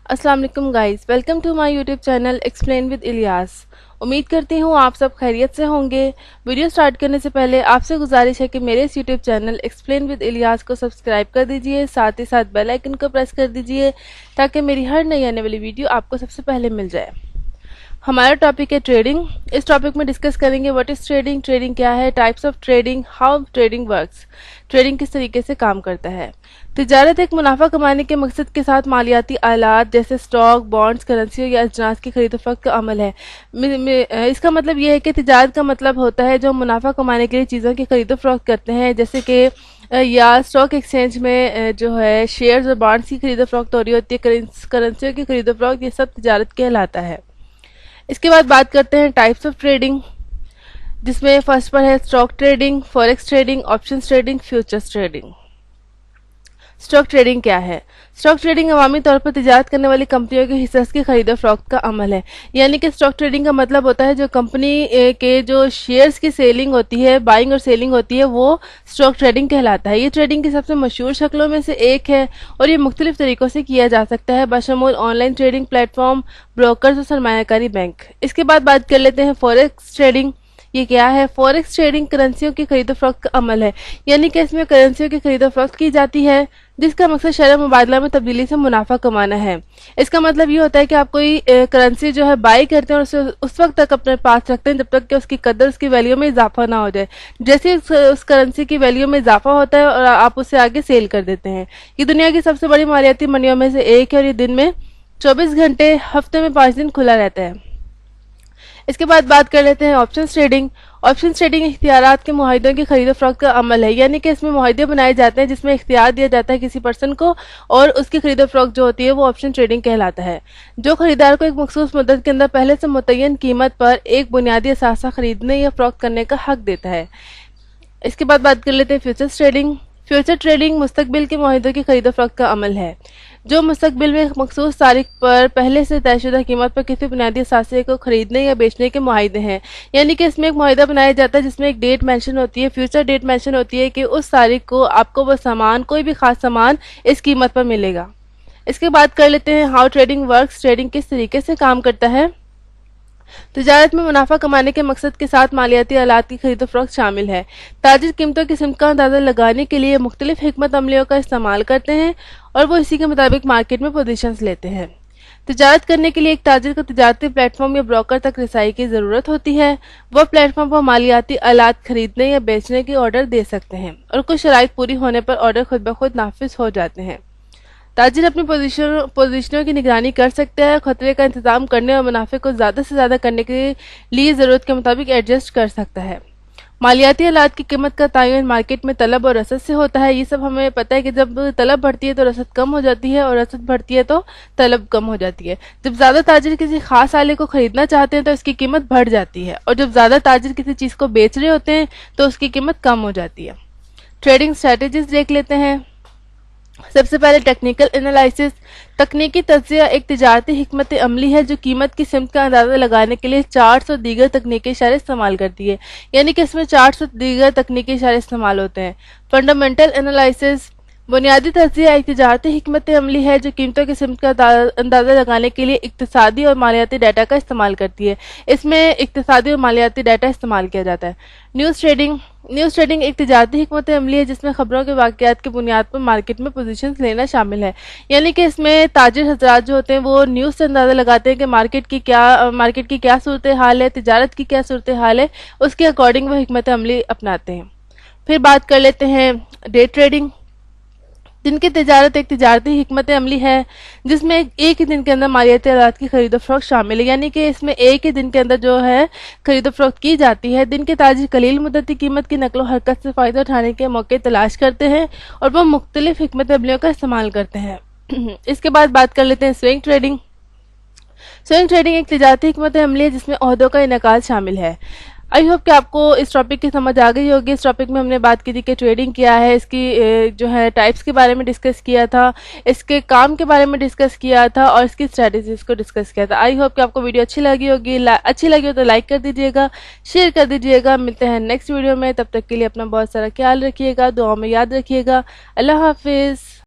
अस्सलाम वालेकुम guys, welcome to my YouTube channel explain with Ilyas. उम्मीद करती हूँ आप सब खैरियत से होंगे। वीडियो स्टार्ट करने से पहले आपसे गुजारिश है कि मेरे इस YouTube channel explain with Ilyas को सब्सक्राइब कर दीजिए, साथ ही साथ बेल आइकन को प्रेस कर दीजिए ताकि मेरी हर नई आने वाली वीडियो आपको सबसे पहले मिल जाए। हमारा टॉपिक है ट्रेडिंग। इस टॉपिक में डिस्कस करेंगे व्हाट इज ट्रेडिंग, ट्रेडिंग क्या है, types of trading, how trading works, trading किस तरीके से काम करता है। तिजारत एक मुनाफा कमाने के मकसद के साथ मालियाती आलात जैसे स्टॉक, बॉन्ड्स, करेंसी या अजनास की खरीद फरोख्त का अमल है। इसका मतलब यह है कि तिजारत का मतलब होता है जो मुनाफा कमाने के लिए चीज़ों की खरीद फरोख्त करते हैं, जैसे कि या स्टॉक एक्सचेंज में जो है शेयर्स और बॉन्ड्स की खरीद फरोख्त हो रही होती है, करेंसियों की खरीद फरोख्त, ये सब तिजारत कहलाता है। इसके बाद बात करते हैं टाइप्स ऑफ ट्रेडिंग, जिसमें फर्स्ट पर है stock trading, forex trading, options trading, futures trading. Stock trading क्या है? स्टॉक ट्रेडिंग अवामी तौर पर तिजारत करने वाली कंपनियों के हिस्सेस की खरीद फरोख्त का अमल है। यानी कि स्टॉक ट्रेडिंग का मतलब होता है जो कंपनी के जो शेयर्स की सेलिंग होती है, बाइंग और सेलिंग होती है, वो स्टॉक ट्रेडिंग कहलाता है। ये ट्रेडिंग की सबसे मशहूर शक्लों में से एक है और ये मुख्तलिफ तरीक़ों से किया जा सकता है, बशमूल ऑनलाइन ट्रेडिंग प्लेटफॉर्म, ब्रोकर्स और सरमायाकारी बैंक। इसके बाद बात कर लेते हैं फॉरेक्स ट्रेडिंग। ये क्या है? फॉरेक्स ट्रेडिंग करेंसियों की खरीद फरोख्त का अमल है। यानी कि इसमें करेंसियों की खरीद फरोख्त की जाती है जिसका मकसद शरअ मुबादला में तब्दीली से मुनाफा कमाना है। इसका मतलब ये होता है कि आप कोई करेंसी जो है बाई करते हैं और उसे उस वक्त तक अपने पास रखते हैं जब तक कि उसकी कदर, उसकी वैल्यू में इजाफा ना हो जाए। जैसे उस करेंसी की वैल्यू में इजाफा होता है और आप उसे आगे सेल कर देते हैं। ये दुनिया की सबसे बड़ी मालियाती मंडियों में से एक है और ये दिन में 24 घंटे, हफ्ते में 5 दिन खुला रहता है। इसके बाद बात कर लेते हैं ऑप्शंस ट्रेडिंग। ऑप्शंस ट्रेडिंग इख्तियारात के मुआहिदों की खरीद फरोख्त का अमल है। यानी कि इसमें मुआहिदे बनाए जाते हैं जिसमें इख्तियार दिया जाता है किसी पर्सन को और उसकी खरीद फरोख्त जो होती है वो ऑप्शन ट्रेडिंग कहलाता है, जो खरीदार को एक मखसूस मुद्दत के अंदर पहले से मुतय्यन कीमत पर एक बुनियादी असासा खरीदने या फरोख्त करने का हक देता है। इसके बाद बात कर लेते हैं फ्यूचर्स ट्रेडिंग। फ्यूचर ट्रेडिंग मुस्तकबिल के मुआहिदों की खरीद फरोख्त का अमल है, जो मुस्तकबिल में मखसूस तारीख पर पहले से तयशुदा कीमत पर किसी बुनियादी असासे को खरीदने या बेचने के मुआहिदे हैं। यानी कि इसमें एक मुआहिदा बनाया जाता है जिसमें एक डेट मेंशन होती है, फ्यूचर डेट मेंशन होती है कि उस तारीख को आपको वो सामान, कोई भी खास सामान इस कीमत पर मिलेगा। इसके बाद कर लेते हैं हाउ ट्रेडिंग वर्क्स, ट्रेडिंग किस तरीके से काम करता है। तिजारत में मुनाफा कमाने के मकसद के साथ मालियाती आलात की खरीद फरोख्त शामिल है। ताजिर कीमतों की सिमत का अंदाज़ा लगाने के लिए मुख्तलिफ हिकमत अमलियों का इस्तेमाल करते हैं और वो इसी के मुताबिक मार्केट में पोजीशंस लेते हैं। तिजारत करने के लिए एक ताजिर को तिजारती प्लेटफॉर्म या ब्रोकर तक रसाई की ज़रूरत होती है। वह प्लेटफॉर्म पर मालियाती आलात खरीदने या बेचने के ऑर्डर दे सकते हैं और कुछ शराइत पूरी होने पर ऑर्डर खुद ब खुद नाफिज हो जाते हैं। ताजिर अपनी पोजीशनों की निगरानी कर सकते हैं, खतरे का इंतजाम करने और मुनाफे को ज़्यादा से ज़्यादा करने के लिए ज़रूरत के मुताबिक एडजस्ट कर सकता है। मालियाती आलात की कीमत का तयन मार्केट में तलब और रसद से होता है। ये सब हमें पता है कि जब तलब बढ़ती है तो रसद कम हो जाती है और रसद बढ़ती है तो तलब कम हो जाती है। जब ज़्यादा ताजिर किसी खास आले को ख़रीदना चाहते हैं तो इसकी कीमत बढ़ जाती है और जब ज़्यादा ताजिर किसी चीज़ को बेच रहे होते हैं तो उसकी कीमत कम हो जाती है। ट्रेडिंग स्ट्रेटजीज देख लेते हैं। सबसे पहले टेक्निकल एनालिसिस। तकनीकी तज्जिया एक तिजारती हिकमत अमली है जो कीमत की सिमत का अंदाज़ा लगाने के लिए 400 दीगर तकनीकी इशारे इस्तेमाल करती है। यानी कि इसमें 400 दीगर तकनीकी इशारे इस्तेमाल होते हैं। Fundamental analysis. बुनियादी तज्जिया एक तिजारती हिकमत अमली है जो कीमतों की सिमत का अंदाज़ा लगाने के लिए इक्तिसादी और मालियाती डाटा का इस्तेमाल करती है। इसमें इक्तिसादी और मालियाती डाटा इस्तेमाल किया जाता है। News trading. न्यूज़ ट्रेडिंग एक तिजारती हिकमत अमली है जिसमें खबरों के वाक़यात की बुनियाद पर मार्केट में पोजीशंस लेना शामिल है। यानी कि इसमें ताजिर हज़रात जो होते हैं वो न्यूज़ से अंदाज़ा लगाते हैं कि मार्केट की क्या सूरत हाल है, तिजारत की क्या सूरत हाल है, उसके अकॉर्डिंग वो हिकमत अमली अपनाते हैं। फिर बात कर लेते हैं डे ट्रेडिंग। दिन की तिजारत एक तिजारती हिकमत अमली है जिसमें एक ही दिन के अंदर मालियाती आलात की खरीद फरोख्त शामिल है। यानी कि इसमें एक ही दिन के अंदर जो है खरीद फरोख्त की जाती है। दिन के ताजिर कलील मुद्दती कीमत की नकलो हरकत से फ़ायदा उठाने के मौके तलाश करते हैं और वो मुख्तलिफ हिकमत अमलियों का इस्तेमाल करते हैं। इसके बाद बात कर लेते हैं स्विंग ट्रेडिंग। स्विंग ट्रेडिंग एक तिजारती हिकमत अमली है जिसमें ओहदों का इनकाल शामिल है। आई होप कि आपको इस टॉपिक की समझ आ गई होगी। इस टॉपिक में हमने बात की थी कि ट्रेडिंग क्या है, इसकी जो है टाइप्स के बारे में डिस्कस किया था, इसके काम के बारे में डिस्कस किया था और इसकी स्ट्रेटजीज को डिस्कस किया था। आई होप कि आपको वीडियो अच्छी लगी होगी। अच्छी लगी हो तो लाइक कर दीजिएगा, शेयर कर दीजिएगा। मिलते हैं नेक्स्ट वीडियो में, तब तक के लिए अपना बहुत सारा ख्याल रखिएगा, दुआओं में याद रखिएगा। अल्लाह हाफिज़।